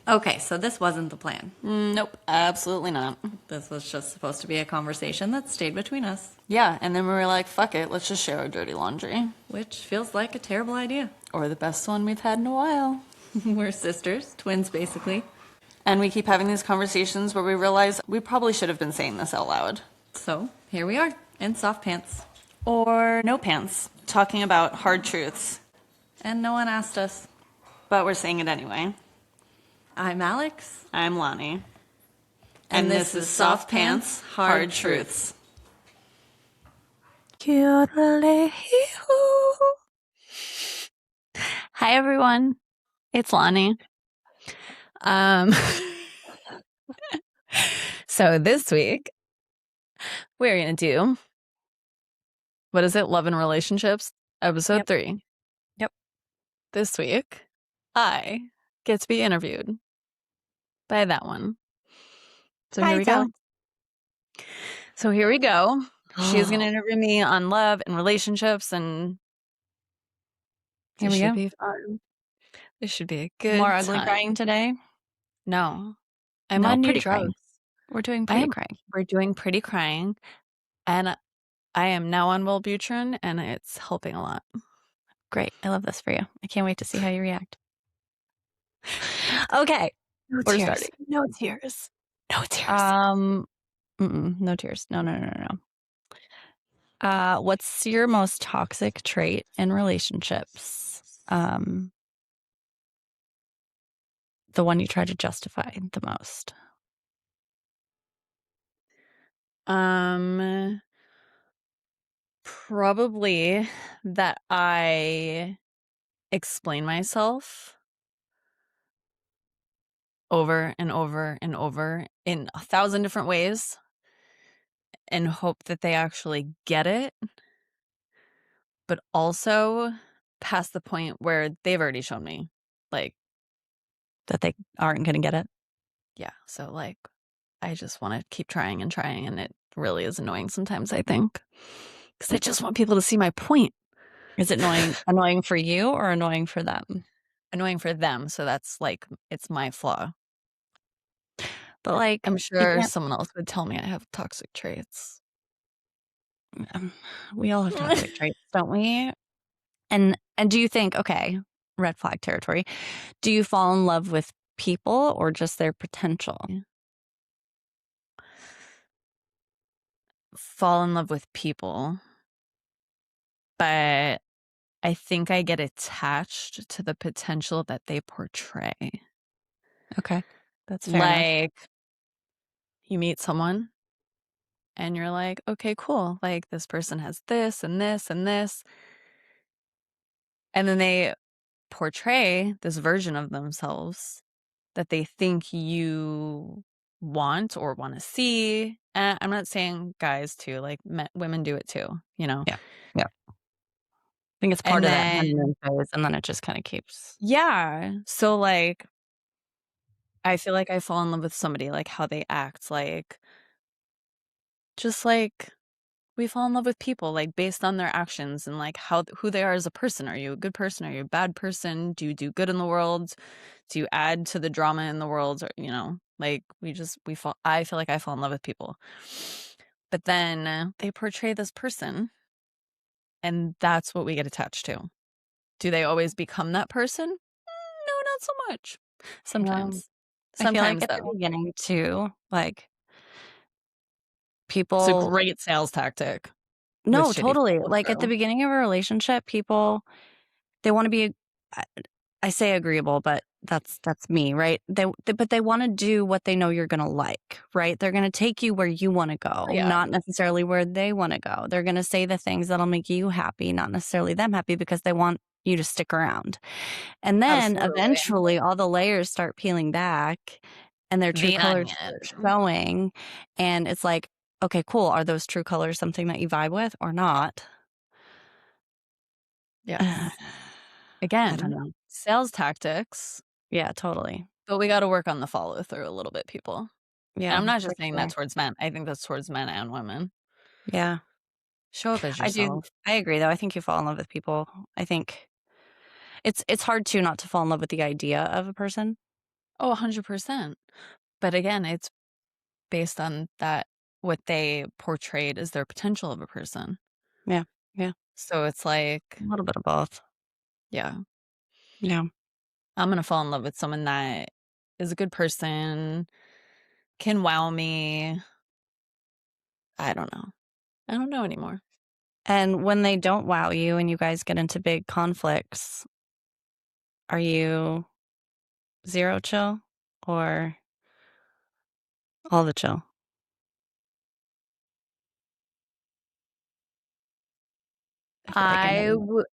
Okay, so this wasn't the plan. Nope, absolutely not. This was just supposed to be a conversation that stayed between us, Yeah, and then we were like, fuck it, let's just share our dirty laundry. which feels like a terrible idea. Or the best one we've had in a while. We're sisters, twins basically. And we keep having these conversations where we realize we probably should have been saying this out loud. So here we are, in soft pants. Or no pants, talking about hard truths. And no one asked us. But we're saying it anyway. I'm Alex. I'm Lonnie. And this is Soft Pants, Hard Truths. Hi, everyone. It's Lonnie. So this week, we're going to do, what is it? Love and Relationships, episode 3. Yep. This week, I get to be interviewed by that one. So here we go. She's going to interview me on love and relationships, and Here we should go. be fun. This should be a good More ugly time. crying today? No. I'm No, on new pretty drugs. crying. We're doing pretty crying. We're doing pretty crying, and I am now on Wellbutrin, and it's helping a lot. Great. I love this for you. I can't wait to see how you react. Okay. We're starting. No tears. No tears. No tears. No. What's your most toxic trait in relationships? The one you try to justify the most. Probably that I explain myself over and over and over in 1,000 different ways and hope that they actually get it, but also past the point where they've already shown me, like, That they aren't going to get it? yeah. So, like, I just want to keep trying, and it really is annoying sometimes, I think, because I just want people to see my point. Is it annoying for you or annoying for them? Annoying for them, so that's, like, it's my flaw. But, like, I'm sure someone else would tell me I have toxic traits. We all have toxic traits, don't we? And do you think, okay, red flag territory, do you fall in love with people or just their potential? Fall in love with people, but I think I get attached to the potential that they portray. Okay, that's fair enough. Like, you meet someone and you're like, okay, cool. Like, this person has this and this and this. And then they portray this version of themselves that they think you want or want to see. And I'm not saying guys too, like women do it too, you know? Yeah. I think it's part of that honeymoon phase, and then it just kind of keeps. Yeah. So, like, I feel like I fall in love with somebody, like how they act, like, just like we fall in love with people, like based on their actions and like who they are as a person. Are you a good person? Are you a bad person? Do you do good in the world? Do you add to the drama in the world? Or, you know, like I feel like I fall in love with people. But then they portray this person, and that's what we get attached to. Do they always become that person? No, not so much. Sometimes. I feel like at though. the beginning too, like people. It's a great sales tactic. No, with shitty totally. people, Like at the too. beginning of a relationship, people, they want to be, I say agreeable, but that's me, right? But they want to do what they know you're going to like, right? They're going to take you where you want to go, Yeah. not necessarily where they want to go. They're going to say the things that'll make you happy, not necessarily them happy, because they want you to stick around. And then Absolutely. eventually all the layers start peeling back and their true The colors onion. start showing. And it's like, okay, cool. Are those true colors something that you vibe with or not? Yes. I Again, don't know. sales tactics, Yeah, totally. but we got to work on the follow through a little bit, people. Yeah. And I'm not for just saying sure. that towards men. I think that's towards men and women. Yeah. Show up as I do. yourself. I agree though. I think you fall in love with people. I think it's hard too not to fall in love with the idea of a person. Oh, 100%. But again, it's based on that what they portrayed as their potential of a person. Yeah. Yeah. So it's A like, little bit of both. yeah, Yeah. I'm gonna fall in love with someone that is a good person, can wow me. I don't know. I don't know anymore. And when they don't wow you and you guys get into big conflicts, are you zero chill or all the chill? I feel like I know I that. w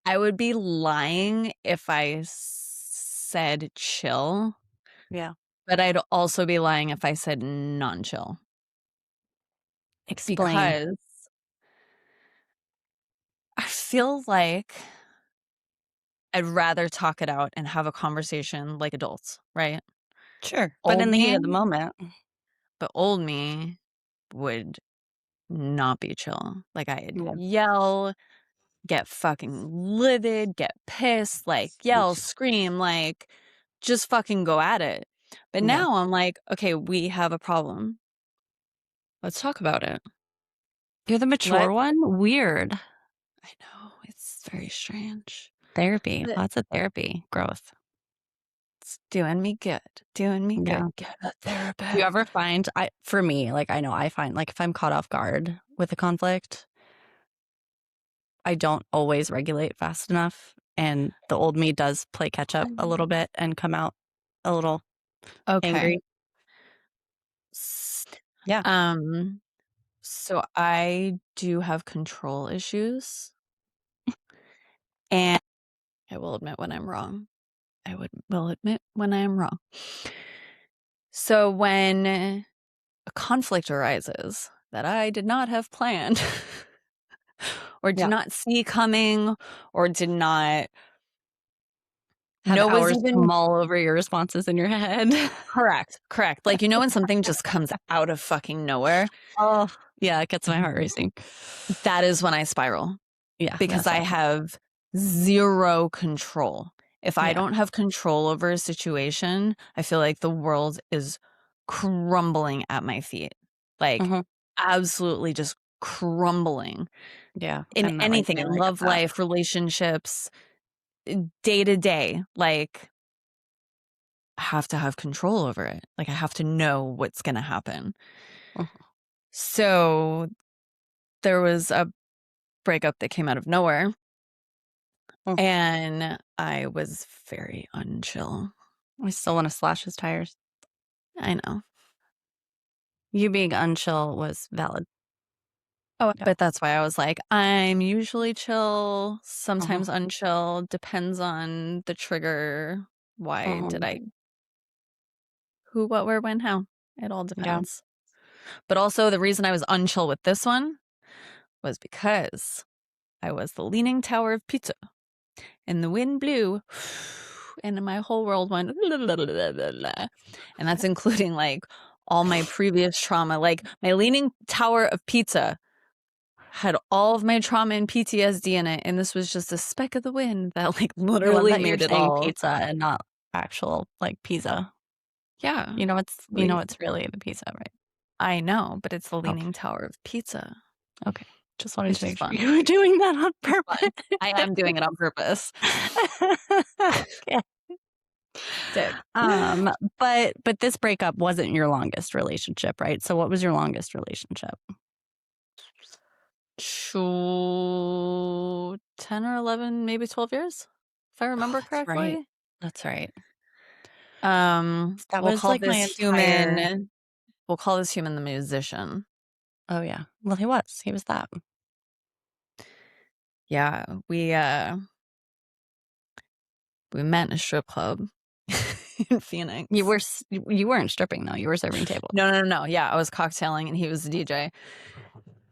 I would be lying if I said chill, Yeah. but I'd also be lying if I said non-chill Explain. because I feel like I'd rather talk it out and have a conversation like adults, right? Sure. But Old in the heat of the me, moment. but old me would not be chill. Like, I'd Yeah. yell, get fucking livid, get pissed, like, yell, scream, like, just fucking go at it. But Yeah. now I'm like, "Okay, we have a problem. Let's talk about it. You're the mature Let" one? Weird. I know, it's very strange. Therapy. But Lots of therapy. Growth. it's doing me good, doing me good. Yeah. Get a Do you ever therapist. find for me, like I know I find like if I'm caught off guard with a conflict, I don't always regulate fast enough. And the old me does play catch up a little bit and come out a little Okay. angry. S Yeah. um, so I do have control issues, and I will admit when I'm wrong. I will admit when I am wrong. So when a conflict arises that I did not have planned or did Yeah. not see coming or did not Have know was hours to even mull over your responses in your head. correct, correct. Like, when something just comes out of fucking nowhere, Oh, yeah, it gets my heart racing. that is when I spiral Yeah, because that's I all. have 0 control. If I Yeah. don't have control over a situation, I feel like the world is crumbling at my feet. Like, Mhm. absolutely just crumbling Yeah, in I'm that way anything, too. in I get love that. life, relationships, day to day. Like, I have to have control over it. Like, I have to know what's gonna happen. Mhm. So, there was a breakup that came out of nowhere, Mm. and I was very unchill. I still wanna slash his tires. I know. You being unchill was valid. Oh, Yeah. but that's why I was like, I'm usually chill, Mhm. sometimes unchill, depends on the trigger. Why did Mhm. I who, what, where, when, how? It all Yeah. depends. But also the reason I was unchill with this one was because I was the leaning tower of pizza and the wind blew and my whole world went and that's including like all my previous trauma. Like my leaning tower of pizza had all of my trauma and PTSD in it, and this was just a speck of the wind that like I love literally that you're made it saying all. pizza and not actual, like, pizza. Yeah, You know like it's really the pizza, right? I know, but it's the Okay, leaning tower of pizza. okay. Just wanted It's to just make sure fun. you were doing that on It's purpose. fun. I am doing it on purpose. Okay. Dick. Um, but this breakup wasn't your longest relationship, right? So what was your longest relationship? 10 or 11, maybe 12 years, if I Oh, remember that's right. correctly. That's right. That We'll was call like my this entire human we'll call this human the musician. Oh, yeah. Well, he was. He was that. Yeah, we met in a strip club in Phoenix. You weren't stripping though. You were serving tables. No, no, no, no. Yeah, I was cocktailing and he was the DJ.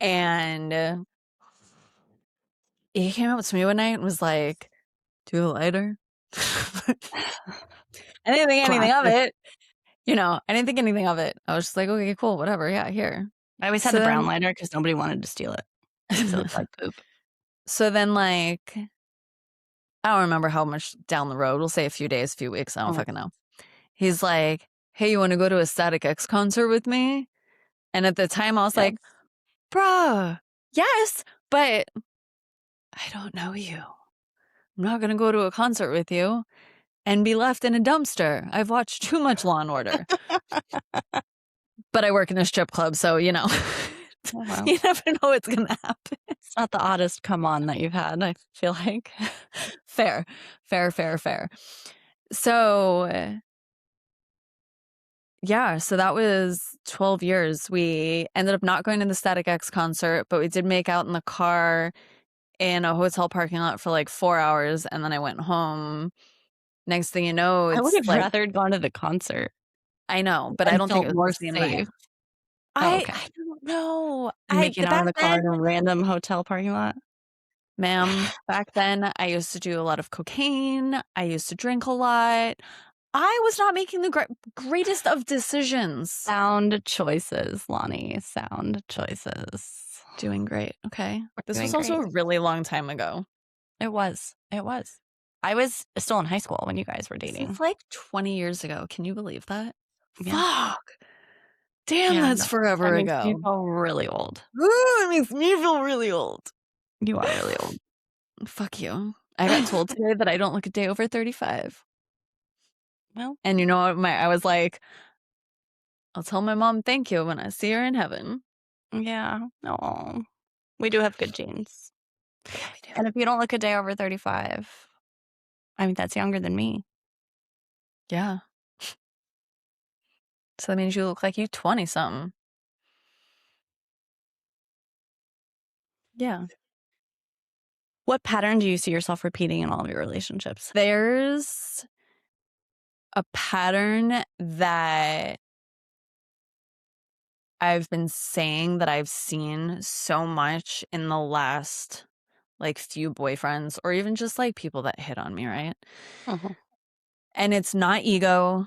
And he came up to me one night and was like, "Do you have a lighter?" I didn't think anything of Classic. it. I didn't think anything of it. I was just like, "Okay, cool, whatever. Yeah, here." I always had So the brown then lighter because nobody wanted to steal it because it looked like poop. so then like I don't remember how much down the road. We'll say a few days, few weeks. I don't Mm, fucking know. He's like, "Hey, you want to go to a Static X concert with me?" And at the time, I was like, Yes. "Bruh, yes, but I don't know you. I'm not gonna go to a concert with you and be left in a dumpster. I've watched too much Law and Order." But I work in a strip club, so, Oh, well, you never know what's gonna happen. it's not the oddest come on that you've had, I feel like. Fair. Fair, fair, fair. So, yeah, so that was 12 years. We ended up not going to the Static X concert, but we did make out in the car in a hotel parking lot for, like, 4 hours, and then I went home. Next thing you know, I would it's have like rather gone to the concert I know, but I and don't think felt it was more the same night. safe. Oh, I okay. I don't know. And I making out in back the car then in a random hotel parking lot? Ma'am, back then, I used to do a lot of cocaine, I used to drink a lot. I was not making the greatest of decisions. Sound choices, Lonnie, sound choices. Doing great, okay. We're This doing was also great. a really long time ago. It was, it was. I was still in high school when you guys were This dating. is like 20 years ago, can you believe that? Yeah. Fuck! Damn, Yeah, that's no, that forever makes me ago. feel really old. Ooh, it makes me feel really old. You are really old. Fuck you. I got told today that I don't look a day over 35. Well, And you know what? I was like, "I'll tell my mom thank you when I see her in heaven." yeah. No, we do have good genes. Yeah, we do. And if you don't look a day over 35, I mean, that's younger than me. Yeah. So that means you look like you 20 something. Yeah. What pattern do you see yourself repeating in all of your relationships? There's a pattern that I've been saying that I've seen so much in the last like few boyfriends or even just like people that hit on me, right? Mhm. And it's not ego.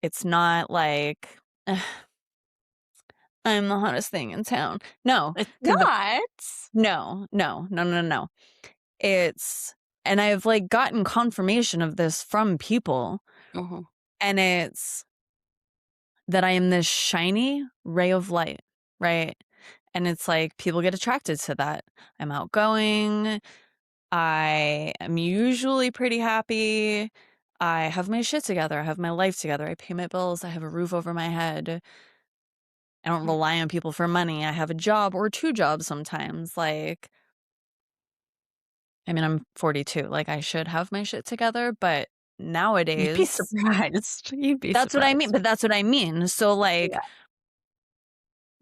It's not like "Ugh, I'm the hottest thing in town." No, It's because not. no, no, no, no, no. It's and I've like gotten confirmation of this from people, Mhm. and it's that I am this shiny ray of light, right? And it's like people get attracted to that. I'm outgoing. I am usually pretty happy. I have my shit together. I have my life together. I pay my bills. I have a roof over my head. I don't Mhm. rely on people for money. I have a job or two jobs sometimes. Like, I mean, I'm 42. Like, I should have my shit together, but You'd be nowadays, surprised. You'd be that's what I mean. surprised. But that's what I mean. So, like, Yeah.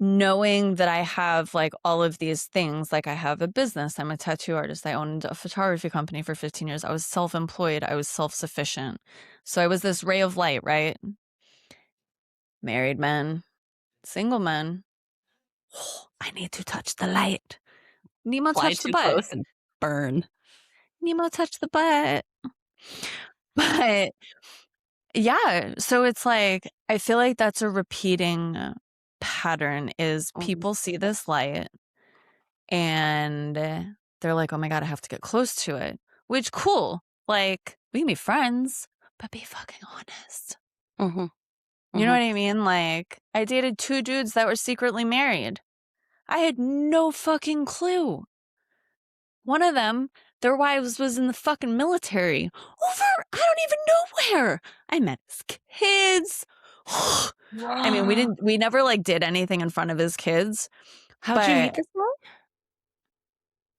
knowing that I have like all of these things, like I have a business, I'm a tattoo artist, I owned a photography company for 15 years, I was self employed, I was self sufficient. So I was this ray of light, right? Married men, single men. I need to touch the light. Nemo Fly touch the too butt. close and burn. Nemo touch the butt. But yeah, so it's like, I feel like that's a repeating pattern is Mhm. people see this light and they're like, "Oh my god, I have to get close to it." Which cool. Like, we can be friends, but be fucking honest. Mhm. You know Mhm. what I mean? Like, I dated 2 dudes that were secretly married. I had no fucking clue. One of them, their wives was in the fucking military. Over I don't even know where. I met his kids. I mean, we never like did anything in front of his kids, How'd you meet but this guy?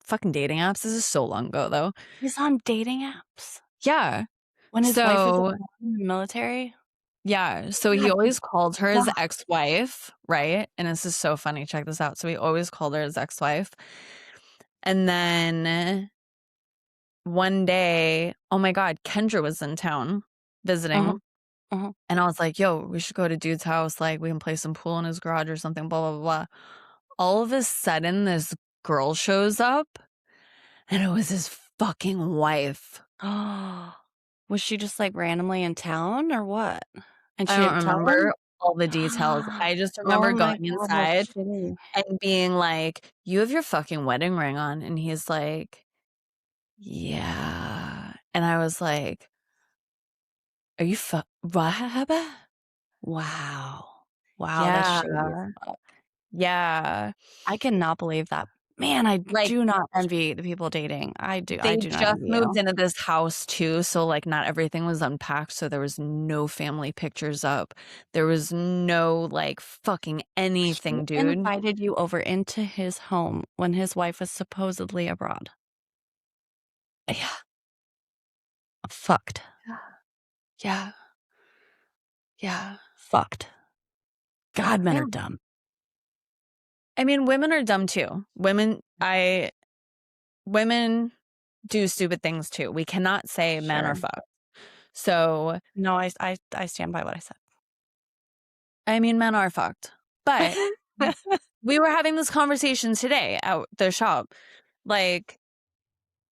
fucking dating apps. This is so long ago though. He's on dating apps Yeah. when his wife was So in the military? yeah, so he God, always called her his wow. ex-wife, right? And this is so funny, check this out. So he always called her his ex-wife. And then one day, oh my God, Kendra was in town Mhm. visiting. Mhm. And I was like, yo, we should go to dude's house. Like, we can play some pool in his garage or something, blah, blah, blah. All of a sudden, this girl shows up and it was his fucking wife. Was she just, like, randomly in town or what? And I she don't didn't tell remember him? all the details. I just Oh remember my going god, how inside shitty. and being like, "You have your fucking wedding ring on." And he's like, "Yeah." And I was like, Are you what? Wow. Wow, that's Yeah, shady as fuck. yeah. I cannot believe that. Man, I Like, do not envy the people dating. I they do not just envy moved you. into this house too, so, like, not everything was unpacked, so there was no family pictures up. There was no, like, fucking He anything, dude. invited you over into his home when his wife was supposedly abroad. Yeah, Fucked. yeah, yeah, Fucked. God, men yeah. are dumb. I mean, women are dumb too. Women do stupid things too. We cannot say men are Sure. fucked. So, No, I stand by what I said. I mean, men are fucked. But we were having this conversation today at the shop. Like,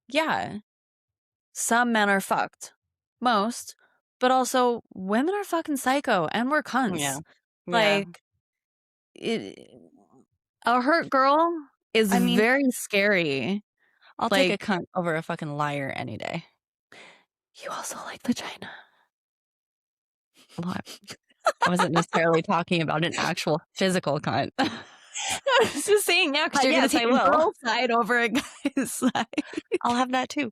yeah, some men are fucked. Most. But also, women are fucking psycho and we're Yeah. cunts. Yeah. Like, it, a hurt girl is I mean, very scary. I'll take a Like, cunt over a fucking liar any day. you also like vagina. Well, I wasn't necessarily talking about an actual physical cunt. I was just saying, yeah, because But you're going yes, to I take a will. girl's side over a guy's side. I'll have that too.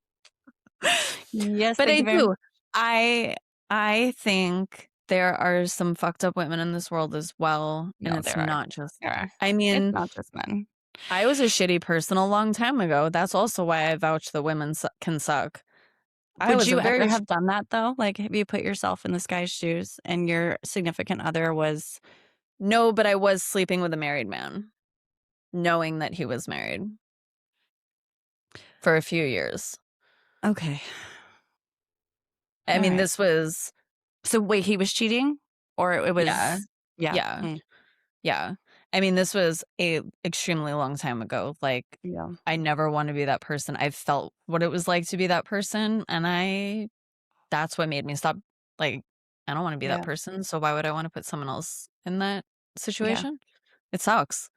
Yes, But thank I you very much. do. I I think there are some fucked up women in this world as well, and No, it's there are. not just There are. I It's mean, not just men. I was a shitty person a long time ago. That's also why I vouch that women can suck. I Would was a you ever very have done that though? Like, have you put yourself in this guy's shoes and your significant other was no, but I was sleeping with a married man, knowing that he was married for a few years. okay. I All mean, right. this was So wait, he was cheating or it yeah, was yeah. yeah. Mm, Yeah. I mean, this was a extremely long time ago. Like, yeah. I never want to be that person. I felt what it was like to be that person, and that's what made me stop. Like, I don't want to be that Yeah. person, so why would I want to put someone else in that Yeah. situation? It sucks.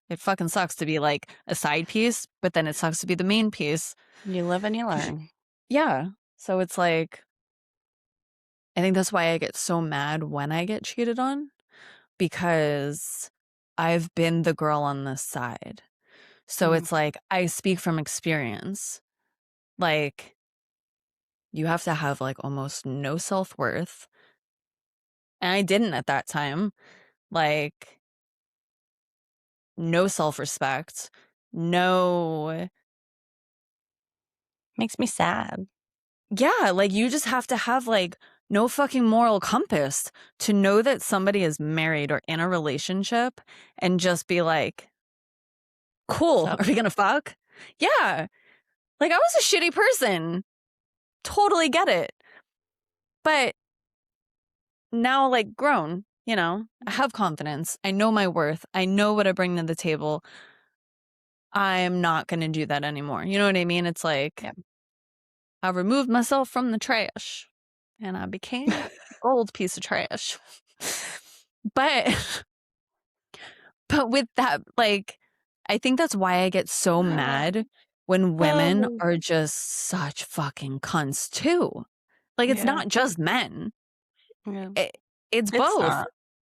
It fucking sucks to be like a side piece, but then it sucks to be the main piece. You live and you learn. Yeah. So it's like, I think that's why I get so mad when I get cheated on because I've been the girl on this side. So Mm. it's like, I speak from experience. Like, you have to have like almost no self-worth. And I didn't at that time. Like, no self-respect. No, Makes me sad. yeah, like you just have to have like no fucking moral compass to know that somebody is married or in a relationship and just be like, cool, So are we gonna fuck? Yeah. Like, I was a shitty person. Totally get it. But now, like, grown, I have confidence. I know my worth. I know what I bring to the table. I'm not going to do that anymore. You know what I mean? It's like yeah. I removed myself from the trash and I became a gold piece of trash. but, but with that, like, I think that's why I get so mad when women Oh, are just such fucking cunts too. Like, it's yeah. not just men. Yeah. It, it's It's both. not.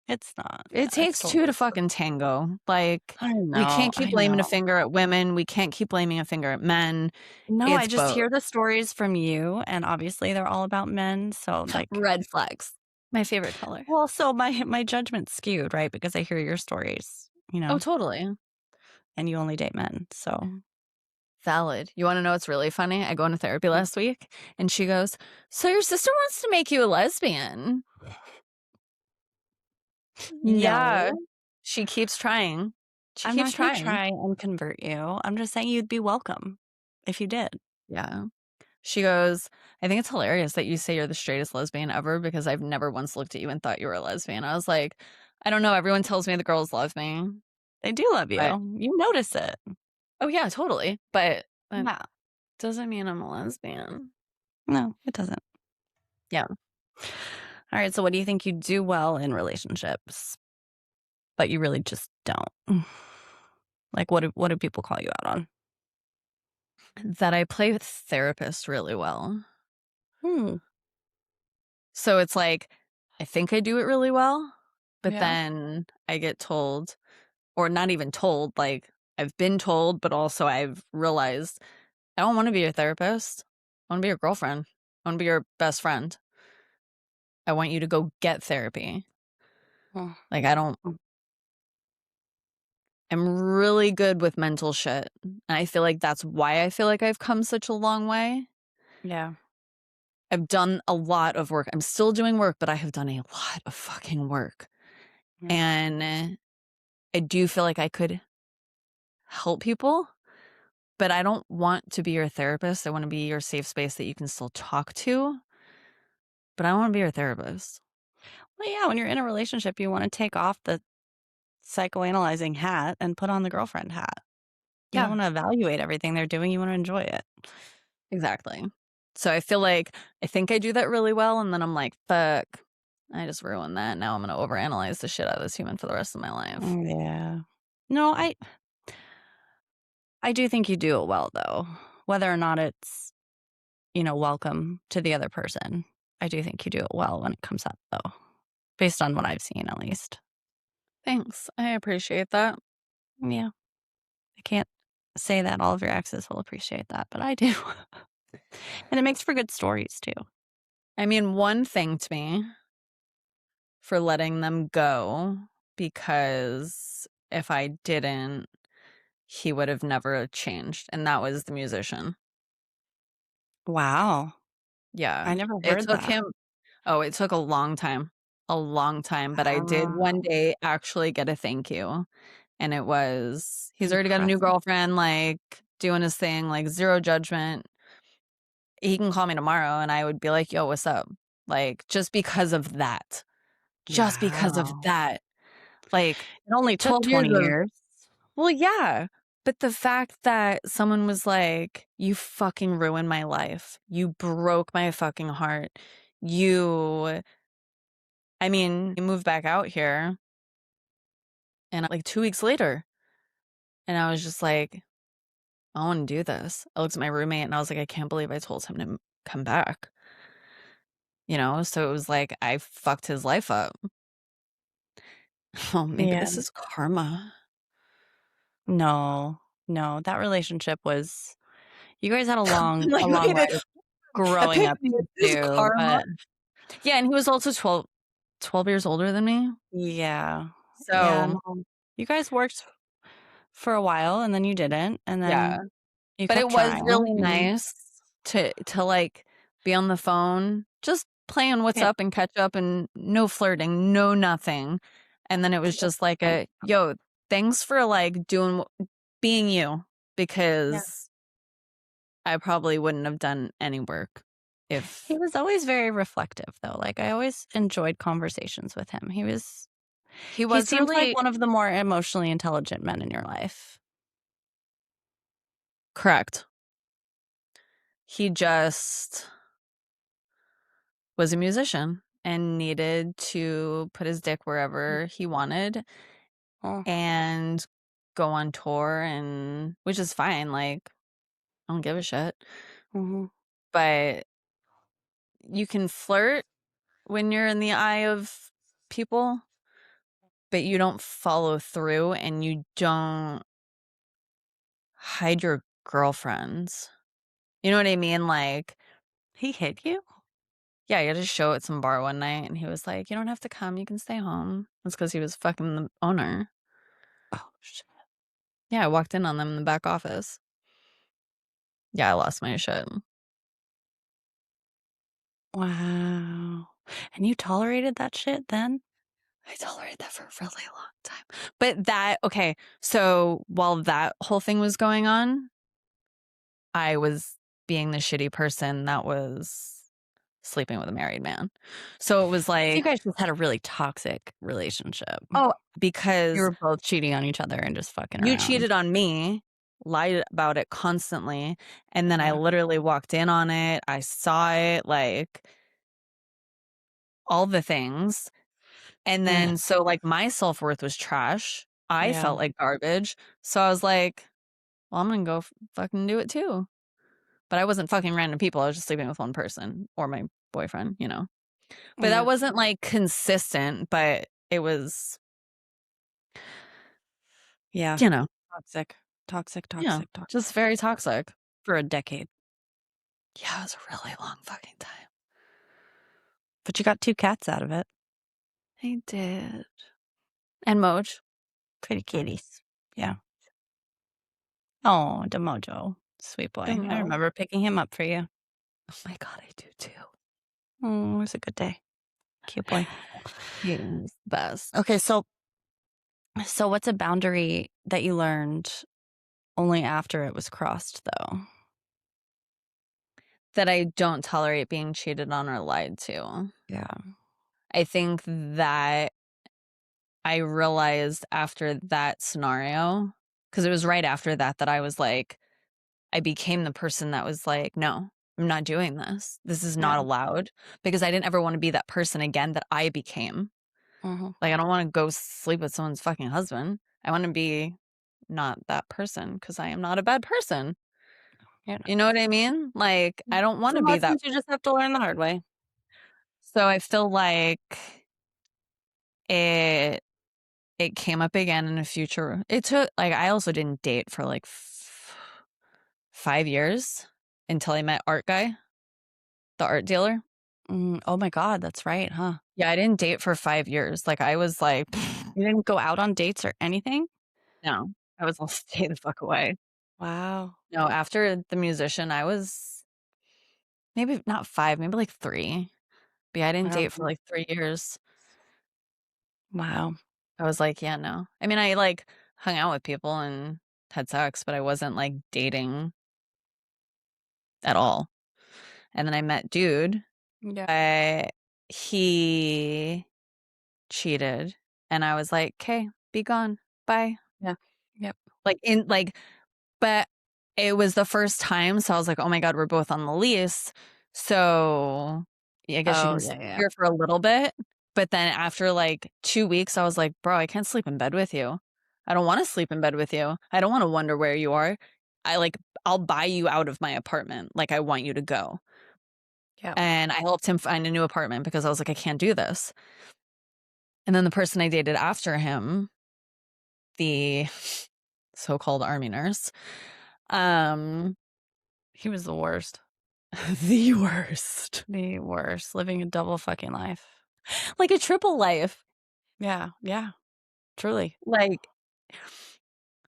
It's not. It Yeah, it's takes two totally to fucking tango. Like, I we know. can't keep I blaming a know. finger at women. We can't keep blaming a finger at men. No, I It's just both. hear the stories from you, and obviously they're all about men. So, like, Red flags. My favorite color. well, so my judgment's skewed, right? Because I hear your stories, Oh, totally. and you only date men. So, Valid. You want to know what's really funny? I go into therapy last week and she goes, so your sister wants to make you a lesbian. Yeah. no, She keeps trying. She I'm keeps not going to trying. try and convert you. I'm just saying you'd be welcome if you did. Yeah. She goes, I think it's hilarious that you say you're the straightest lesbian ever because I've never once looked at you and thought you were a lesbian. I was like, I don't know. Everyone tells me the girls love me. They do love But you. You notice it. oh yeah, totally. But that Yeah. doesn't mean I'm a lesbian. No, it doesn't. Yeah. All right. So, what do you think you do well in relationships, but you really just don't? Like, what do people call you out on? That I play with therapist really well. Hmm. So it's like, I think I do it really well, but Yeah. then I get told, or not even told, like I've been told, but also I've realized I don't want to be your therapist. I want to be your girlfriend. I want to be your best friend. I want you to go get therapy. Mm, Like, I don't, mm, I'm really good with mental shit. And I feel like that's why I feel like I've come such a long way. yeah. I've done a lot of work. I'm still doing work, but I have done a lot of fucking work. Yeah. And I do feel like I could help people, but I don't want to be your therapist. I want to be your safe space that you can still talk to, but I don't want to be your therapist. Well, yeah, when you're in a relationship, you want to take off the psychoanalyzing hat and put on the girlfriend hat. You don't Yeah, want to evaluate everything they're doing. You want to enjoy it. exactly. So I feel like I think I do that really well. And then I'm like, fuck, I just ruined that. Now I'm going to overanalyze the shit out of this human for the rest of my life. Yeah. No, I do think you do it well though. Whether or not it's, welcome to the other person. I do think you do it well when it comes up though, based on what I've seen at least. Thanks. I appreciate that. Yeah. I can't say that all of your exes will appreciate that, but I do. And it makes for good stories too. I mean, one thing to me for letting them go, because if I didn't, he would have never changed. And that was the musician. Wow. I Yeah. never It heard took that. him, oh, it took a long time, but I did one Wow. day actually get a thank you. And it was, he's already got a new Impressive. girlfriend, like doing his thing, like zero judgment. He can call me tomorrow and I would be like, yo, what's up? Like, just because of that. Just because of Wow. that. Like It only took 12 years 20 of, years. well, yeah. But the fact that someone was like, you fucking ruined my life. You broke my fucking heart. You, I mean, you moved back out here and like 2 weeks later. And I was just like, I want to do this. I looked at my roommate and I was like, I can't believe I told him to come back. So it was like I fucked his life up. Oh, maybe Yeah. this is karma. No, no, that relationship was you guys had a I'm long like, a long maybe ride of growing up maybe this is too, karma. but Yeah, and he was also 12 years older than me. yeah. Yeah, So, no. You guys worked for a while and then you didn't, and yeah. then you But it kept was trying really and nice to like be on the phone, just playing what's yeah, up and catch up and no flirting, no nothing. And then it was that's just like nice. a, yo, thanks for like being you, Yeah. because I probably wouldn't have done any work He if was always very reflective though, like, I always enjoyed conversations with him. he He was seems like really one of the more emotionally intelligent men in your life. correct. He just was a musician and needed to put his dick wherever he wanted Oh, and go on tour, and which is fine, like, I don't give a shit. mhm. But you can flirt when you're in the eye of people, but you don't follow through and you don't hide your girlfriends. You know what I mean? Like, He hit you? yeah, you had a show at some bar one night and he was like, you don't have to come, you can stay home. That's because he was fucking the owner. Oh, shit. Yeah, I walked in on them in the back office. Yeah, I lost my shit. Wow. And you tolerated that shit then? I tolerated that for a really long time. But that, okay, so while that whole thing was going on, I was being the shitty person that was sleeping with a married man. So it was So you like, guys just had a really toxic relationship. oh, You because were both cheating on each other and just fucking you around. cheated on me, lied about it constantly, and then I Yeah. literally walked in on it. I saw it, like all the things. And Ugh, then so like my self-worth was trash. I yeah. felt like garbage. So I was like, well, I'm gonna go fucking do it too. But I wasn't fucking random people. I was just sleeping with one person or my boyfriend. But that Yeah. wasn't, like, consistent, but it was, Yeah. you know, Toxic. Toxic, yeah, toxic, toxic. just very toxic. For a decade. Yeah, it was a really long fucking time. But you got 2 cats out of it. I did. And Moj. Pretty kitties. Yeah. Oh, Demojo. Sweet The boy. I Mo. remember picking him up for you. Oh my god, I do too. Oh, it was a good day. Cute boy. He was the best. Okay, so what's a boundary that you learned only after it was crossed, though? That I don't tolerate being cheated on or lied to. Yeah. I think that I realized after that scenario, because it was right after that that I was like, I became the person that was like, no, I'm not doing this. This is not Yeah. allowed, because I didn't ever want to be that person again that I became. Mhm. Like, I don't want to go sleep with someone's fucking husband. I want to be not that person because I am not a bad person. You You know what I mean? Like, know. I don't want to Some be that. lessons you just have to learn the hard way. So I feel like it it came up again in a future. It took, like, I also didn't date for like 5 years until I met Art Guy, the art dealer. Oh my god, that's right, huh? Yeah, I didn't date for 5 years. Like, I was like, You didn't go out on dates or anything? no, I was all stay the fuck away. Wow. No, after the musician, I was maybe not 5, maybe like 3. But yeah, I didn't Wow. date for like 3 years. Wow. I was like, yeah, no. I mean, I like hung out with people and had sex, but I wasn't like dating at all. And then I met dude, Yeah. but he cheated, and I was like, "'Kay, be gone. Bye." Yeah. Yep. Like, in like but it was the first time, so I was like, "Oh my god, we're both on the lease." So, yeah, I guess you Oh, can yeah, stay yeah. here for a little bit, but then after, like, 2 weeks, I was like, "Bro, I can't sleep in bed with you. I don't wanna sleep in bed with you. I don't wanna wonder where you are. I, like I'll buy you out of my apartment. Like, I want you to go." Yep. And I helped him find a new apartment because I was like, "I can't do this." And then the person I dated after him, the so-called army nurse, um, He was the worst. the worst. The worst. Living a double fucking life. Like a triple life. Yeah. Yeah. Truly. Like,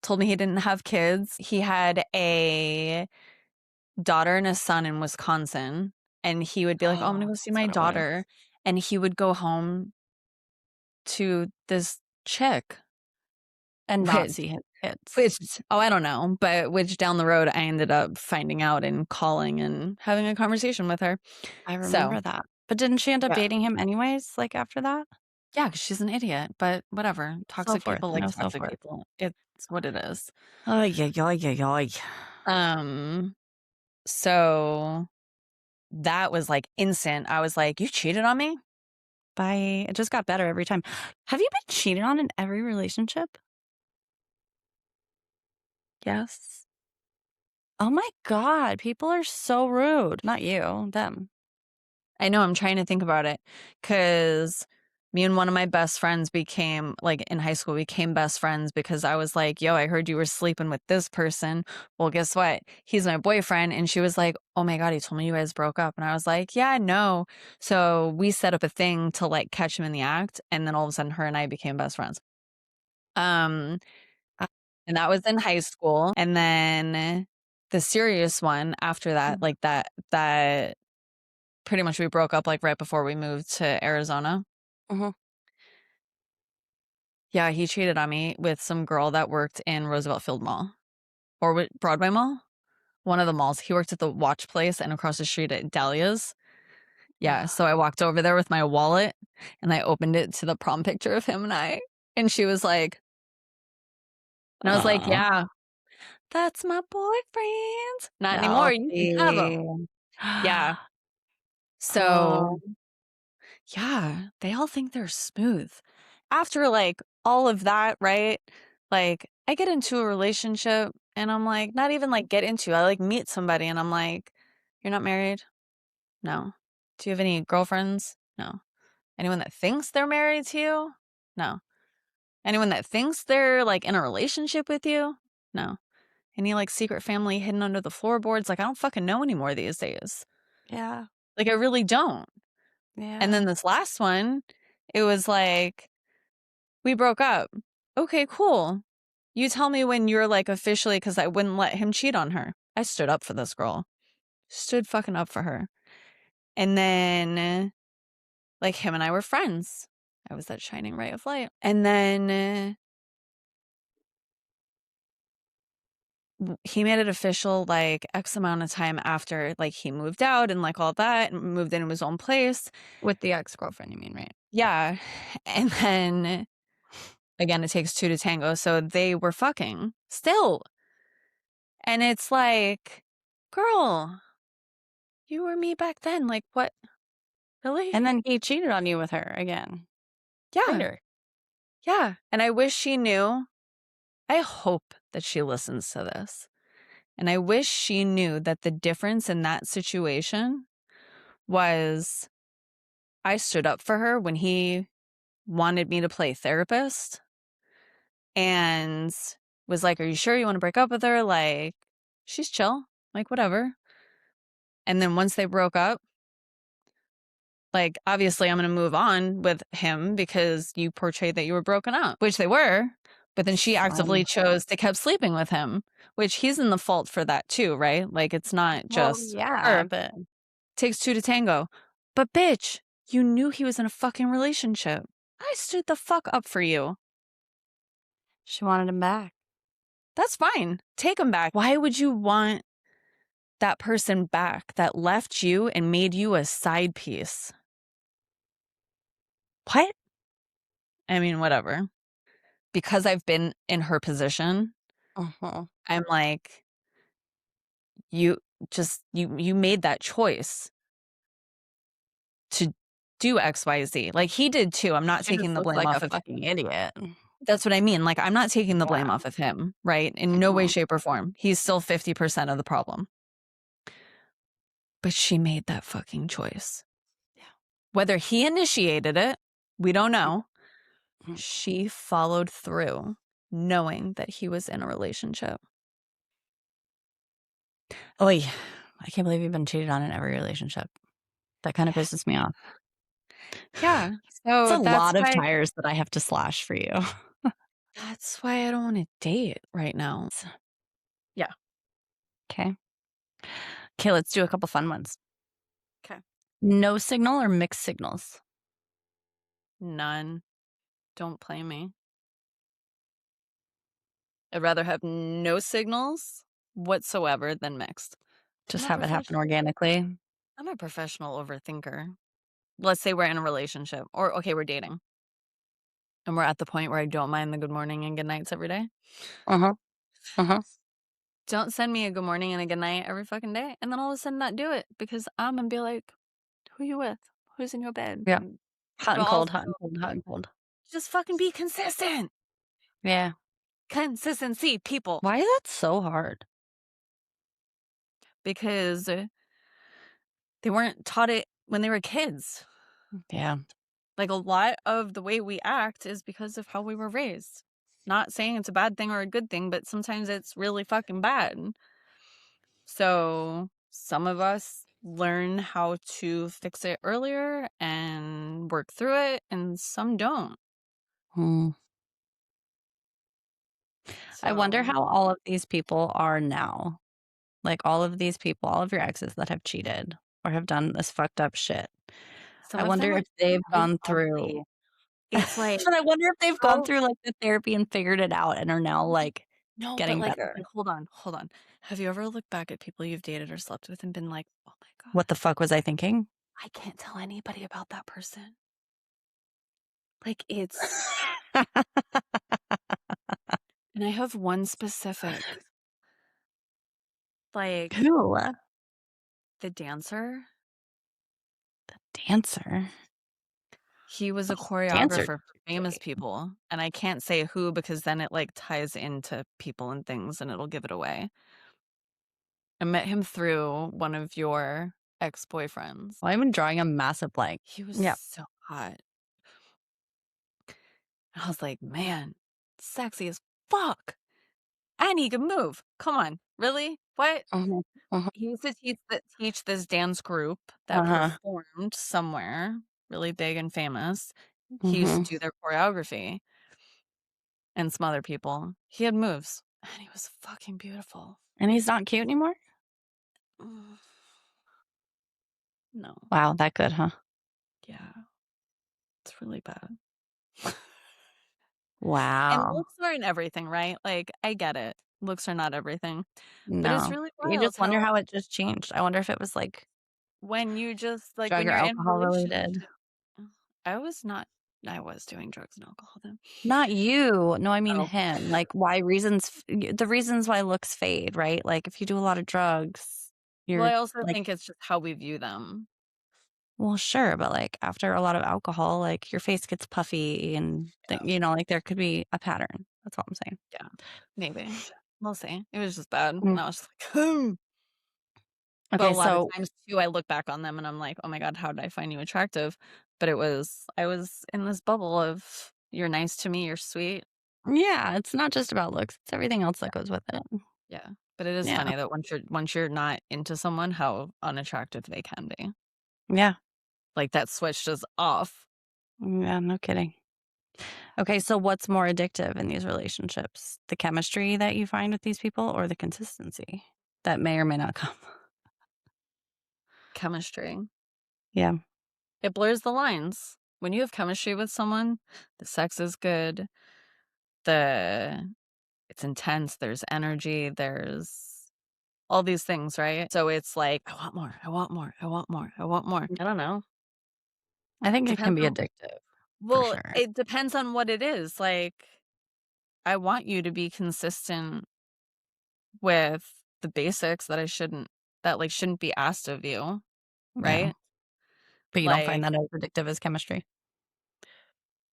told me he didn't have kids. He had a daughter and a son in Wisconsin, and he would be like, "Oh, I'm gonna Oh, go see that's my what it was. daughter." And he would go home to this chick, And not which see his kids. which oh, I don't know, but which down the road I ended up finding out and calling and having a conversation with her. I So, remember that. But didn't she end up yeah. dating him anyways, like, after that? Yeah, 'cause she's an idiot, but whatever. So Toxic forth, people you like know, so toxic forth. people. It's what it is. Ay, ay, ay, ay, ay. Um, so that was, like, instant. I was like, "You cheated on me?" Bye. It just got better every time. Have you been cheated on in every relationship? Yes. Oh my god, people are so rude. Not you, them. I know, I'm trying to think about it, cause me and one of my best friends became like, in high school, we became best friends because I was like, "Yo, I heard you were sleeping with this person. Well, guess what? He's my boyfriend." And she was like, "Oh my god, he told me you guys broke up." And I was like, "Yeah, no." So we set up a thing to, like, catch him in the act, and then all of a sudden her and I became best friends. Um, Uh, and that was in high school, and then the serious one after that, mhm, like, that pretty much we broke up, like, right before we moved to Arizona. mhm. Yeah, he cheated on me with some girl that worked in Roosevelt Field Mall or Broadway Mall? One of the malls. He worked at the watch place and across the street at Dahlia's. Yeah, Ugh. so I walked over there with my wallet, and I opened it to the prom picture of him and she was like and I was like, Uh, "Yeah, that's my boyfriend." "Not oh, anymore, you can have see. him." Yeah. So Oh, yeah, they all think they're smooth. After, like, all of that, right? Like, I get into a relationship and I'm like not even, like, get into, I, like, meet somebody and I'm like, "You're not married? No. Do you have any girlfriends? No. Anyone that thinks they're married to you? No. Anyone that thinks they're, like, in a relationship with you? No. Any, like, secret family hidden under the floorboards? Like, I don't fucking know anymore these days. Yeah. Like, I really don't. And Yeah. then this last one, it was like, we broke up. Okay, cool. You tell me when you're, like, officially, because I wouldn't let him cheat on her. I stood up for this girl. Stood fucking up for her. And then, like, him and I were friends. I was that shining ray of light. And then he made it official, like, X amount of time after, like, he moved out and, like, all that and moved in his own place. With the ex-girlfriend, you mean, right? Yeah. And then, again, it takes two to tango, so they were fucking still. And it's like, girl, you were me back then. Like, what? Really? And then he cheated on you with her again Yeah. later. Yeah. And I wish she knew. I hope that she listens to this. And I wish she knew that the difference in that situation was I stood up for her when he wanted me to play therapist and was like, "Are you sure you want to break up with her? Like, she's chill. Like, whatever." And then once they broke up, like, obviously I'm going to move on with him because you portrayed that you were broken up, which they were. But then she actively Fun. chose to keep sleeping with him, which he's in the fault for that too, right? Like, it's not Well, just yeah, her. but Takes two to tango. But bitch, you knew he was in a fucking relationship. I stood the fuck up for you. she wanted him back. That's fine. Take him back. Why would you want that person back that left you and made you a side piece? What? I mean, whatever. Because I've been in her position, Uh-huh. I'm like, you you made that choice to do XYZ. Like he did too. I'm not She just taking the looks blame like a off of fucking idiot. That's what I mean. Like I'm not taking the blame Yeah. off of him, right? In no way, Mhm. shape, or form. He's still 50% of the problem. But she made that fucking choice. Yeah. Whether he initiated it, we don't know. Mhm. She followed through knowing that he was in a relationship. Oy, I can't believe you've been cheated on in every relationship. That kind of Yeah. pisses me off. Yeah. It's So a lot of tires that I have to slash for you. that's why I don't want to date right now. Yeah. Okay. Okay, let's do a couple fun ones. Okay. No signal or mixed signals? None. Don't play me. I'd rather have no signals whatsoever than mixed. Just have it happen organically. I'm a professional overthinker. Let's say we're in a relationship or okay, we're dating. And we're at the point where I don't mind the good morning and good nights every day. Uh-huh. Uh-huh. Don't send me a good morning and a good night every fucking day and then all of a sudden not do it because I'm gonna be like, who you with? Who's in your bed? Yeah. Hot But and cold, also hot and cold, hot and cold. just fucking be consistent. Yeah. Consistency, people. Why is that so hard? Because they weren't taught it when they were kids. Yeah. Like a lot of the way we act is because of how we were raised. Not saying it's a bad thing or a good thing, but sometimes it's really fucking bad. So some of us learn how to fix it earlier and work through it, and some don't. Hmm. I wonder So how all of these people are now. Like all of these people, all of your exes that have cheated or have done this fucked up shit. some I of them wonder are if they've really gone through ugly. It's like, but I wonder if they've gone how through like the therapy and figured it out and are now like no, but getting like, better. okay, hold on. Have you ever looked back at people you've dated or slept with and been like, oh my God, What the fuck was I thinking? I can't tell anybody about that person? Like, it's, and I have one specific, like, Who? the dancer. Dancer. He was a Dancer. choreographer for famous people, and I can't say who because then it, like, ties into people and things, and it'll give it away. I met him through one of your ex-boyfriends. Well, I'm drawing a massive blank. He was Yeah. so hot. I was like, "Man, sexy as fuck, and he can move. Come on, really? What?" Mhm. Mhm. He used to teach this dance group that Uh-huh. performed somewhere really big and famous. He used Mhm. to do their choreography and some other people. He had moves, and he was fucking beautiful. And he's not cute anymore? Mm, no. Wow, that good, huh? Yeah, it's really bad. And Wow. looks aren't everything, right? Like, I get it. Looks are not everything, but it's No. really You wild just wonder how how it just changed. I wonder if it was, like, when you just like, drug when or you're in a alcohol relationship. related. Ugh, I was not I was doing drugs and alcohol then. Not you. No, I mean Oh. him. Like, why reasons the reasons why looks fade, right? Like, if you do a lot of drugs, Well, you're I also like, think it's just how we view them. well, sure, but, like, after a lot of alcohol, like, your face gets puffy and th Yeah, you know, like, there could be a pattern. That's all I'm saying. yeah, maybe. We'll see. It was just bad, and Mm. I was just like, "Hmm." But a Okay, lot of so times too, I look back on them and I'm like, "Oh my god, how did I find you attractive?" But I was in this bubble of, "You're nice to me, you're sweet." yeah, it's not just about looks, it's everything else that goes with it. Yeah, but it is Yeah. funny that once you're not into someone, how unattractive they can be. Yeah. Like, that switch just off. Yeah, no kidding. Okay, so what's more addictive in these relationships? The chemistry that you find with these people or the consistency that may or may not come? Chemistry. Yeah. It blurs the lines. When you have chemistry with someone, the sex is good, the it's intense, there's energy, there's all these things, right? So it's like, "I want more, I want more, I want more, I want more." I don't know. I think it can Depends be on addictive for well, sure. it depends on what it is, like, I want you to be consistent with the basics that I shouldn't that, like, shouldn't be asked of you, Yeah. right? But you don't find Like, that as addictive as chemistry?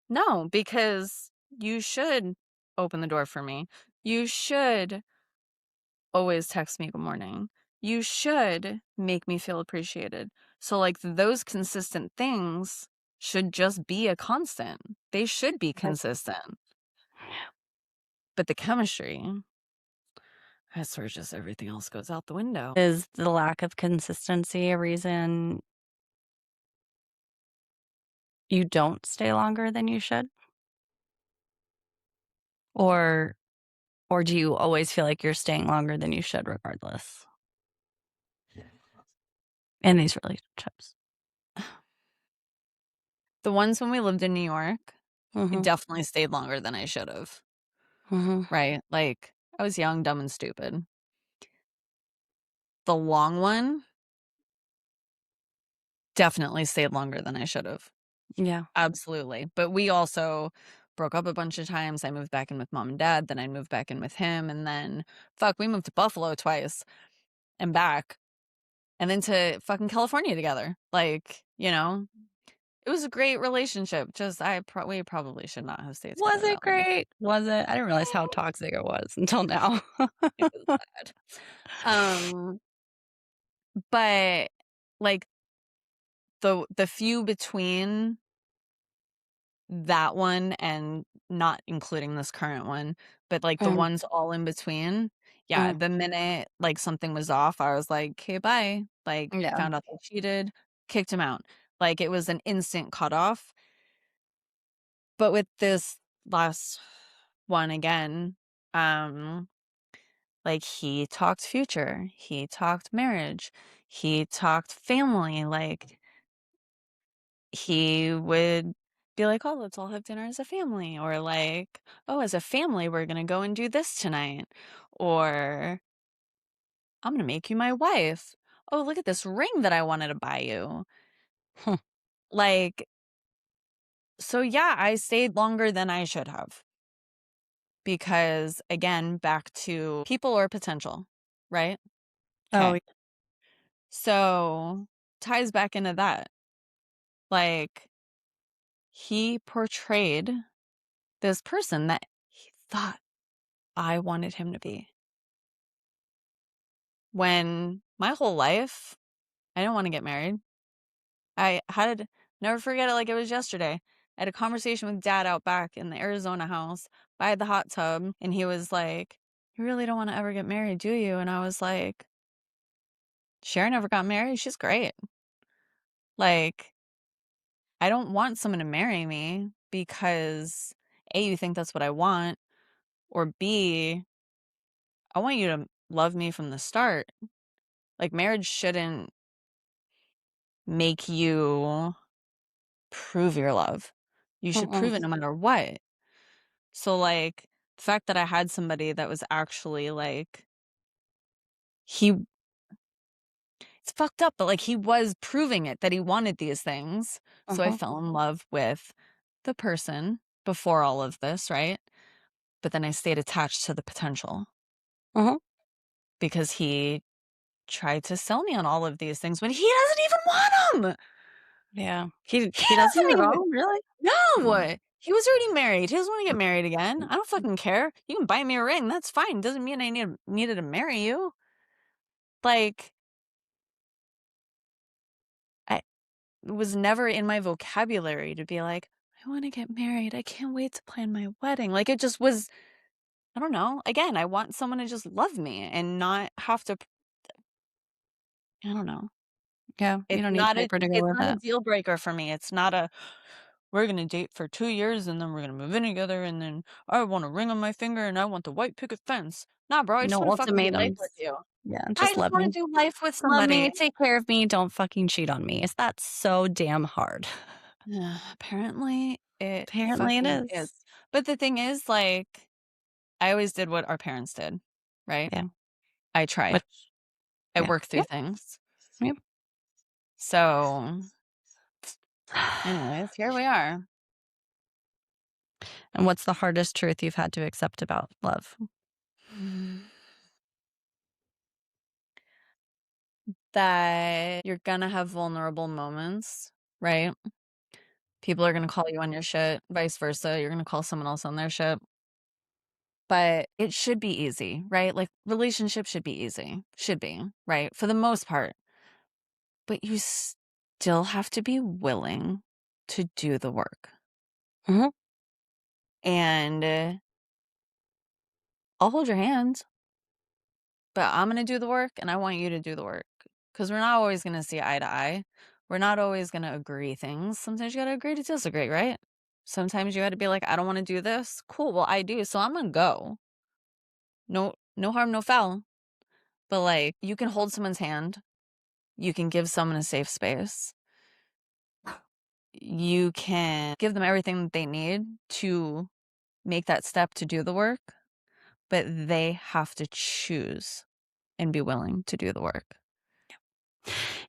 no, because you should open the door for me. You should always text me good morning. You should make me feel appreciated. So, like, those consistent things should just be a constant. They should be That consistent. But the chemistry, I swear, just everything else goes out the window. is the lack of consistency a reason you don't stay longer than you should? Or or do you always feel like you're staying longer than you should regardless in these relationships? The ones when we lived in New York, it Mhm. definitely stayed longer than I should have, Mhm. right? Like, I was young, dumb, and stupid. The long one definitely stayed longer than I should have. Yeah. Absolutely. But we also broke up a bunch of times. I moved back in with mom and dad, then I moved back in with him, and then fuck, we moved to Buffalo twice and back, and then to fucking California together. Like, it was a great relationship. Just we probably should not have stayed Was together it that long. great? Was it? I didn't realize how Eh, toxic it was until now. it was bad. Um, but like the few between that one and not including this current one, but, like, the Mm, ones all in between, yeah, mm, the minute, like, something was off, I was like, "'Kay, bye." Like, yeah. found out they cheated, kicked him out. Like, it was an instant cutoff, but with this last one again, um, like, he talked future, he talked marriage, he talked family, like he would be like, "Oh, let's all have dinner as a family," or like, "Oh, as a family, we're gonna go and do this tonight," or "I'm gonna make you my wife. Oh, look at this ring that I wanted to buy you." Hmm. Like, so yeah, I stayed longer than I should have because again, back to people or potential, right? Oh, Okay. So ties back into that. Like, he portrayed this person that he thought I wanted him to be. When my whole life, I didn't wanna get married. I had never forget it like it was yesterday. I had a conversation with dad out back in the Arizona house by the hot tub, and he was like, "You really don't wanna ever get married, do you?" And I was like, "Sharon never got married, she's great." Like, I don't want someone to marry me because A, you think that's what I want, or B, I want you to love me from the start. Like, marriage shouldn't make you prove your love. You should Mm-mm. prove it no matter what. So, like, the fact that I had somebody that was actually like he it's fucked up, but, like, he was proving it that he wanted these things. So I Uh-huh. fell in love with the person before all of this, right? But then I stayed attached to the potential Uh-huh. because he tried to sell me on all of these things when he doesn't even want them. Yeah. He He doesn't at doesn't even all, really? Mm. No! He was already married. He doesn't wanna get married again. I don't fucking care. You can buy me a ring, that's fine. Doesn't mean I needed to marry you. Like, I it was never in my vocabulary to be like, "I wanna get married. I can't wait to plan my wedding." Like, it just was I don't know. Again, I want someone to just love me and not have to I don't know. Yeah, you don't need paper to go It's with not a it. deal breaker for me. It's not a, "We're gonna date for 2 years, and then we're gonna move in together, and then I want a ring on my finger, and I want the white picket fence." Nah, bro, I just No wanna fucking do life with ultimatums. you. Yeah, I just just love wanna me. do life with Love somebody. me, take care of me, don't fucking cheat on me. Is that so damn hard? Apparently, it Apparently it fucking is. is. But the thing is, like, I always did what our parents did, right? Yeah. I tried. Which I yeah. worked through Yep, things. yep. So, anyways, here we are. And what's the hardest truth you've had to accept about love? That you're gonna have vulnerable moments, right? People are gonna call you on your shit, vice versa, you're gonna call someone else on their shit, but it should be easy, right? Like, relationships should be easy, should be, right? For the most part, but you still have to be willing to do the work, Mhm. and, I'll hold your hand, but I'm gonna do the work, and I want you to do the work because 'cause we're not always gonna see eye to eye. We're not always gonna agree things. Sometimes you gotta agree to disagree, right? Sometimes you gotta be like, "I don't wanna do this." "Cool, well, I do, so I'm gonna go." No harm, no foul, but, like, you can hold someone's hand, you can give someone a safe space, you can give them everything that they need to make that step to do the work, but they have to choose and be willing to do the work.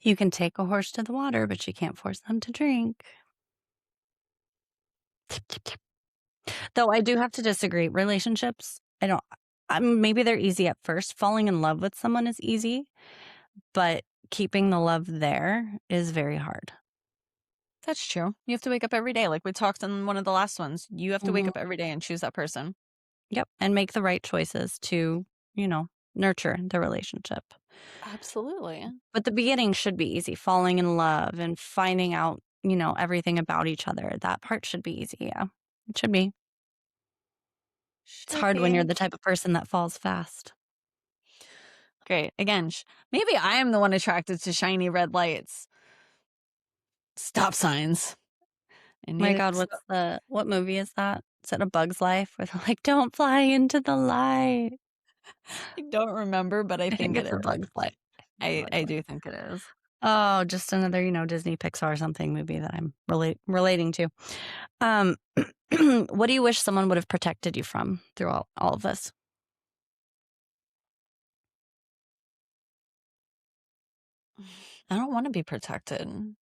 You can take a horse to the water, but you can't force them to drink. Though I do have to disagree. Relationships, I don't maybe they're easy at first. Falling in love with someone is easy, but keeping the love there is very hard. That's true. You have to wake up every day, like we talked in one of the last ones. You have to wake Mhm. up every day and choose that person. Yep, and make the right choices to, you know, nurture the relationship. Absolutely. But the beginning should be easy, falling in love and finding out, everything about each other. That part should be easy, yeah. It should be. It's Should hard when you're be. the type of person that falls fast. Great. Again, maybe I am the one attracted to shiny red lights, stop signs. I My need it. god, what movie is that? Is it A Bug's Life where they're like, "Don't fly into the light." I don't remember, but I I think think it it's A is. Bug's Life. It's A Bug's I Life. do think it is. Oh, just another, Disney, Pixar, something movie that I'm relating to. Um, what do you wish someone would have protected you from through all of this? I don't want to be protected.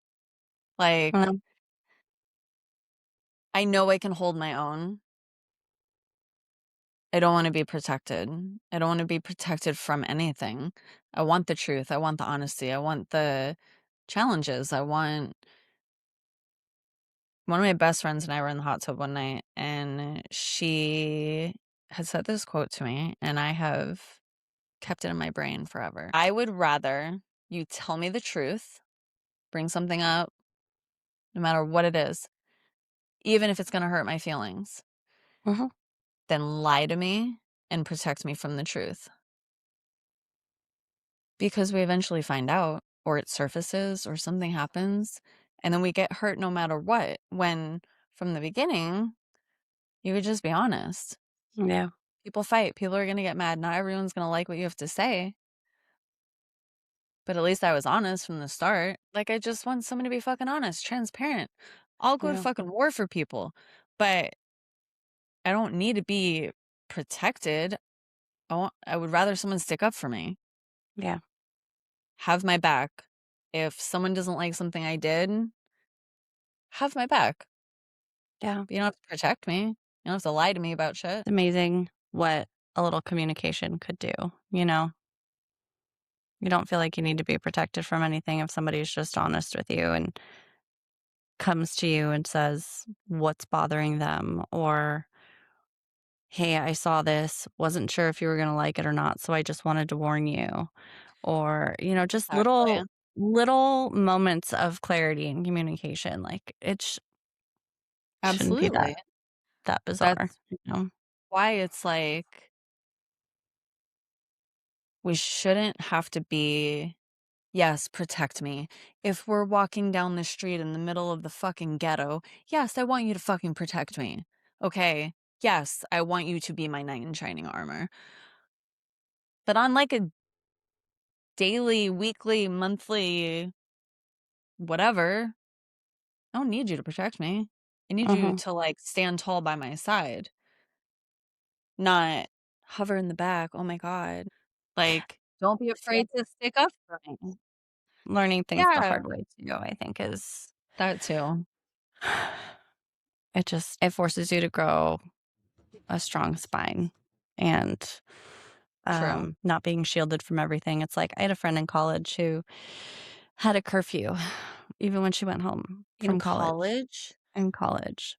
Like, Well, I know I can hold my own. I don't want to be protected. I don't want to be protected from anything. I want the truth. I want the honesty. I want the challenges. I want one of my best friends and I were in the hot tub one night, and she had said this quote to me, and I have kept it in my brain forever. I would rather you tell me the truth, bring something up, no matter what it is, even if it's gonna hurt my feelings, Mhm. then lie to me and protect me from the truth. Because we eventually find out, or it surfaces, or something happens, and then we get hurt no matter what, when from the beginning, you would just be honest. Yeah. People fight, people are gonna get mad, not everyone's gonna like what you have to say, but at least I was honest from the start. Like, I just want someone to be fucking honest, transparent. I'll go to Yeah. fucking war for people, but I don't need to be protected. I would rather someone stick up for me, Yeah. have my back. If someone doesn't like something I did, have my back. Yeah. But you don't have to protect me. You don't have to lie to me about shit. It's amazing what a little communication could do, you know? You don't feel like you need to be protected from anything if somebody's just honest with you and comes to you and says what's bothering them or, "Hey, I saw this, wasn't sure if you were gonna like it or not, so I just wanted to warn you." Or, just Exactly. little moments of clarity and communication, like, shouldn't be Absolutely. that bizarre, That's you know? why it's like we shouldn't have to be, yes, protect me. If we're walking down the street in the middle of the fucking ghetto, yes, I want you to fucking protect me. Okay. Yes, I want you to be my knight in shining armor. But on like a daily, weekly, monthly, whatever, I don't need you to protect me. I need you Mhm. to like stand tall by my side, not hover in the back. Oh my God. Like, don't be afraid to stick up for me. Learning things the Yeah, hard way too, I think is that too. it forces you to grow a strong spine and, True. not being shielded from everything. It's like I had a friend in college who had a curfew even when she went home In from college college? in college.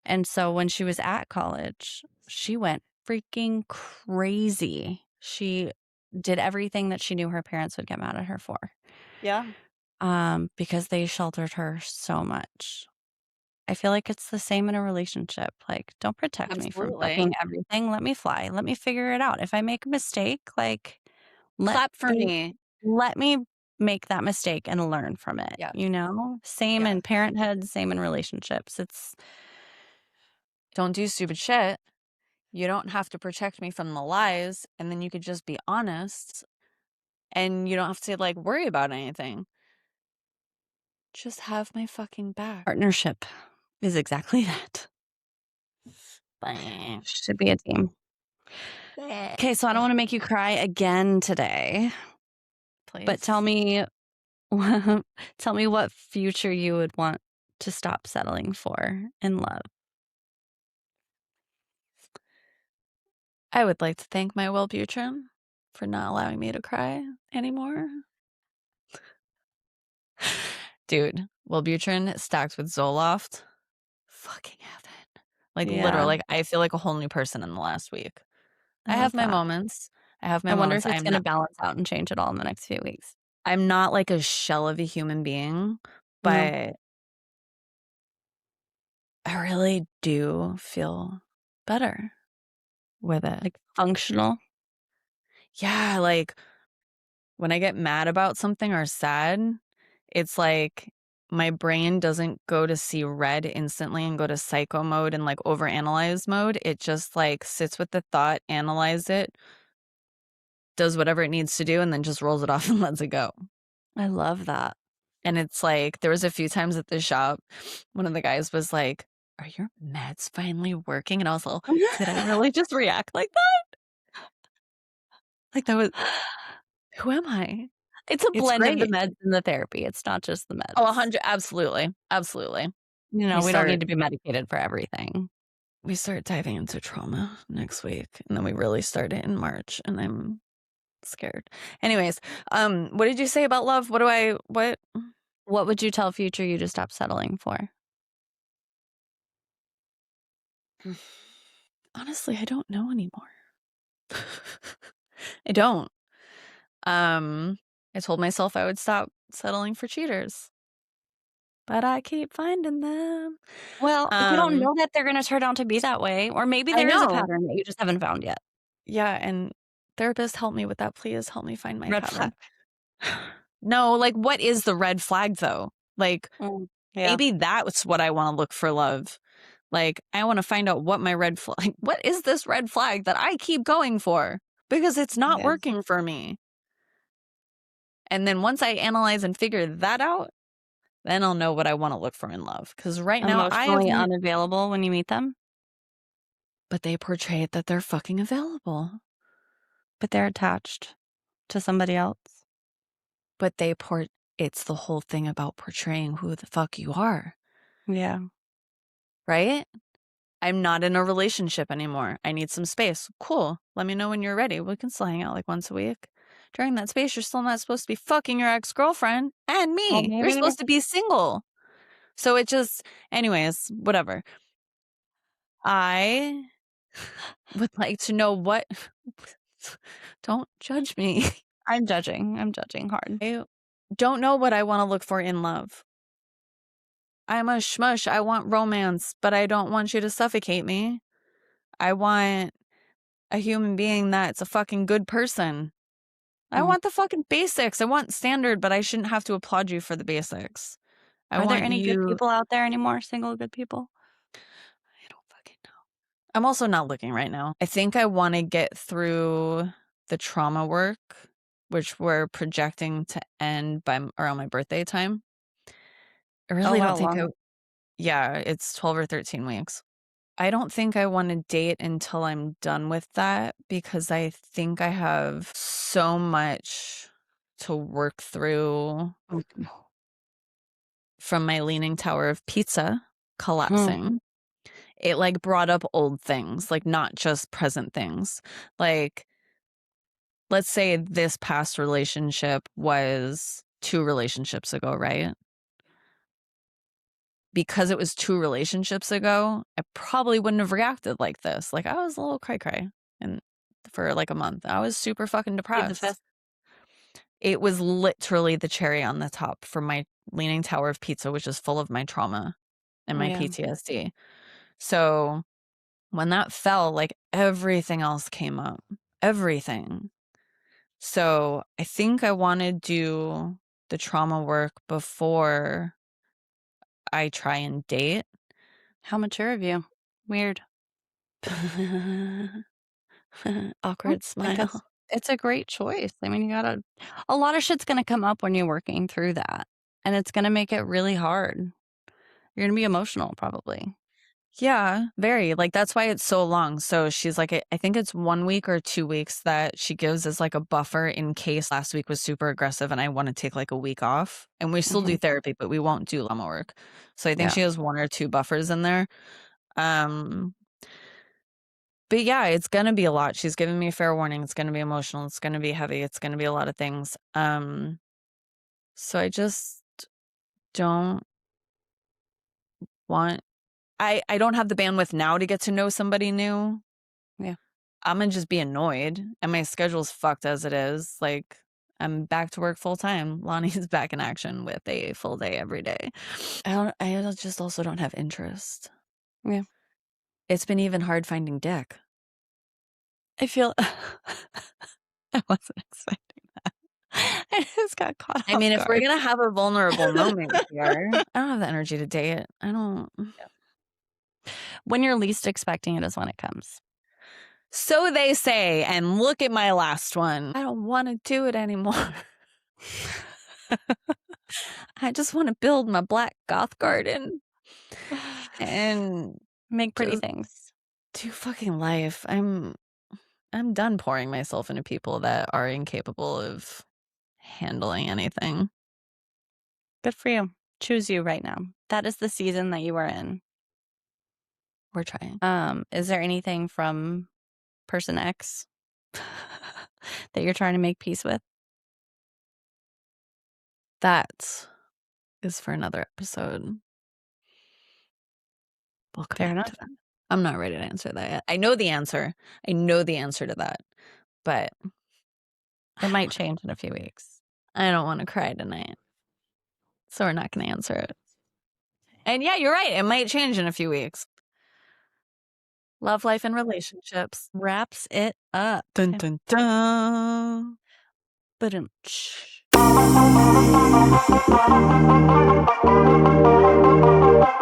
And so when she was at college, she went freaking crazy. She did everything that she knew her parents would get mad at her for, Yeah, because they sheltered her so much. I feel like it's the same in a relationship. Like, don't protect me from absolutely. fucking everything. Let me fly. Let me figure it out. If I make a mistake, like, let Clap for me me. let me make that mistake and learn from it, Yes, you know? Same yes. in parenthood, same in relationships. It's Don't do stupid shit. You don't have to protect me from the lies, and then you could just be honest, and you don't have to, like, worry about anything. Just have my fucking back. partnership is exactly that. Bleh. Should be a team. Bleh. Okay, so I don't wanna make you cry again today, but tell Please. me tell me what future you would want to stop settling for in love. I would like to thank my Wellbutrin for not allowing me to cry anymore. Dude, Wellbutrin stacked with Zoloft. Fucking heaven. Like, literal, Yeah, like, I feel like a whole new person in the last week. I I have love my that. moments. I have my I wonder if moments. it's gonna balance out and change at all in the next few weeks. I'm not like a shell of a human being, No, but I really do feel better with it. like, functional. Yeah, like, when I get mad about something or sad, it's like my brain doesn't go to see red instantly and go to psycho mode and, like, overanalyze mode. It just, like, sits with the thought, analyze it, does whatever it needs to do, and then just rolls it off and lets it go. I love that. And it's like, there was a few times at the shop, one of the guys was like, "Are your meds finally working?" And I was like, "Did I really just react like that?" Like, that was who am I? It's a It's blend of the great. meds and the therapy, it's not just the Oh, meds. 100, absolutely, absolutely. We don't need to be medicated for everything. We start diving into trauma next week, and then we really start it in March, and I'm scared. Anyways, what did you say about love? What? What would you tell future you to stop settling for? Honestly, I don't know anymore. I don't. Um, I told myself I would stop settling for cheaters, but I keep finding them. Well, you don't Um, know that they're gonna turn out to be that way, or maybe I there is a know. pattern that you just haven't found yet. Yeah, and therapist, help me with that, please help me find my Red flag. pattern. No, like, what is the red flag, though? Like, Mm, yeah, maybe that's what I wanna look for love. Like, I wanna find out what my red flag like, what is this red flag that I keep going for? Because it's not yeah. working for me. And then once I analyze and figure that out, then I'll know what I wanna look for in love. Because right now I have Emotionally unavailable when you meet them, but they portray it that they're fucking available. but they're attached to somebody else. But it's the whole thing about portraying who the fuck you are, Yeah. right? I'm not in a relationship anymore. I need some space. Cool. Let me know when you're ready. We can still hang out like once a week. During that space, you're still not supposed to be fucking your ex-girlfriend and Well, me. You're maybe supposed to be single. So it just, anyways, whatever. I would like to know what, don't judge me. I'm judging. I'm judging hard. I don't know what I want to look for in love. I'm a schmush. I want romance, but I don't want you to suffocate me. I want a human being that's a fucking good person. I Mm. want the fucking basics. I want standard, but I shouldn't have to applaud you for the basics. I Are there want any good you. people out there anymore? Single good people? I don't fucking know. I'm also not looking right now. I think I want to get through the trauma work, which we're projecting to end by around my birthday time. I Oh really don't wow, think long. yeah, it's 12 or 13 weeks. I don't think I want to date until I'm done with that because I think I have so much to work through Mm. from my Leaning Tower of Pizza Hmm. collapsing. It like brought up old things, like not just present things. Like, let's say this past relationship was 2 relationships ago, right? Because it was 2 relationships ago, I probably wouldn't have reacted like this. Like, I was a little cry cry and for like a month. I was super fucking Plead the depressed. fifth. It was literally the cherry on the top for my Leaning Tower of Pizza, which is full of my trauma and my Yeah. PTSD. So when that fell, like everything else came up. Everything. So I think I want to do the trauma work before I try and date. How mature of you. Weird. I Awkward think smile. it's a great choice. I mean, you gotta a lot of shit's gonna come up when you're working through that, and it's gonna make it really hard. You're gonna be emotional probably. Yeah, very. Like, that's why it's so long. So she's like, I think it's 1 week or 2 weeks that she gives as like a buffer in case last week was super aggressive and I want to take like a week off. And we still do Mhm. therapy, but we won't do llama work. So I think Yeah. she has 1 or 2 buffers in there. Um, but yeah, it's gonna be a lot. She's giving me a fair warning. It's gonna be emotional. It's gonna be heavy. It's gonna be a lot of things. So I just don't want I don't have the bandwidth now to get to know somebody new. Yeah. Imma just be annoyed, and my schedule's fucked as it is, like, I'm back to work full time. Lonnie's back in action with a full day every day. Just also don't have interest. Yeah. It's been even hard finding dick. I feel I wasn't expecting that. I just got caught I off mean, if we're guard. gonna have a vulnerable moment here, I don't have the energy to date. I don't. When you're least expecting it is when it comes. So they say, and look at my last one. I don't wanna do it anymore. I just wanna build my black goth garden and Make pretty just things. do fucking life. I'm done pouring myself into people that are incapable of handling anything. Good for you. Choose you right now. That is the season that you are in. We're trying. Is there anything from person X that you're trying to make peace with? That is for another episode. We'll come Fair back to enough. that. I'm not ready to answer that yet. I know the answer. I know the answer to that, but It I don't might wanna change in a few weeks. I don't wanna cry tonight, so we're not gonna answer it. And yeah, you're right, it might change in a few weeks. Love, life, and relationships. Wraps it up. Dun, dun, dun. Ba-dum-tsh.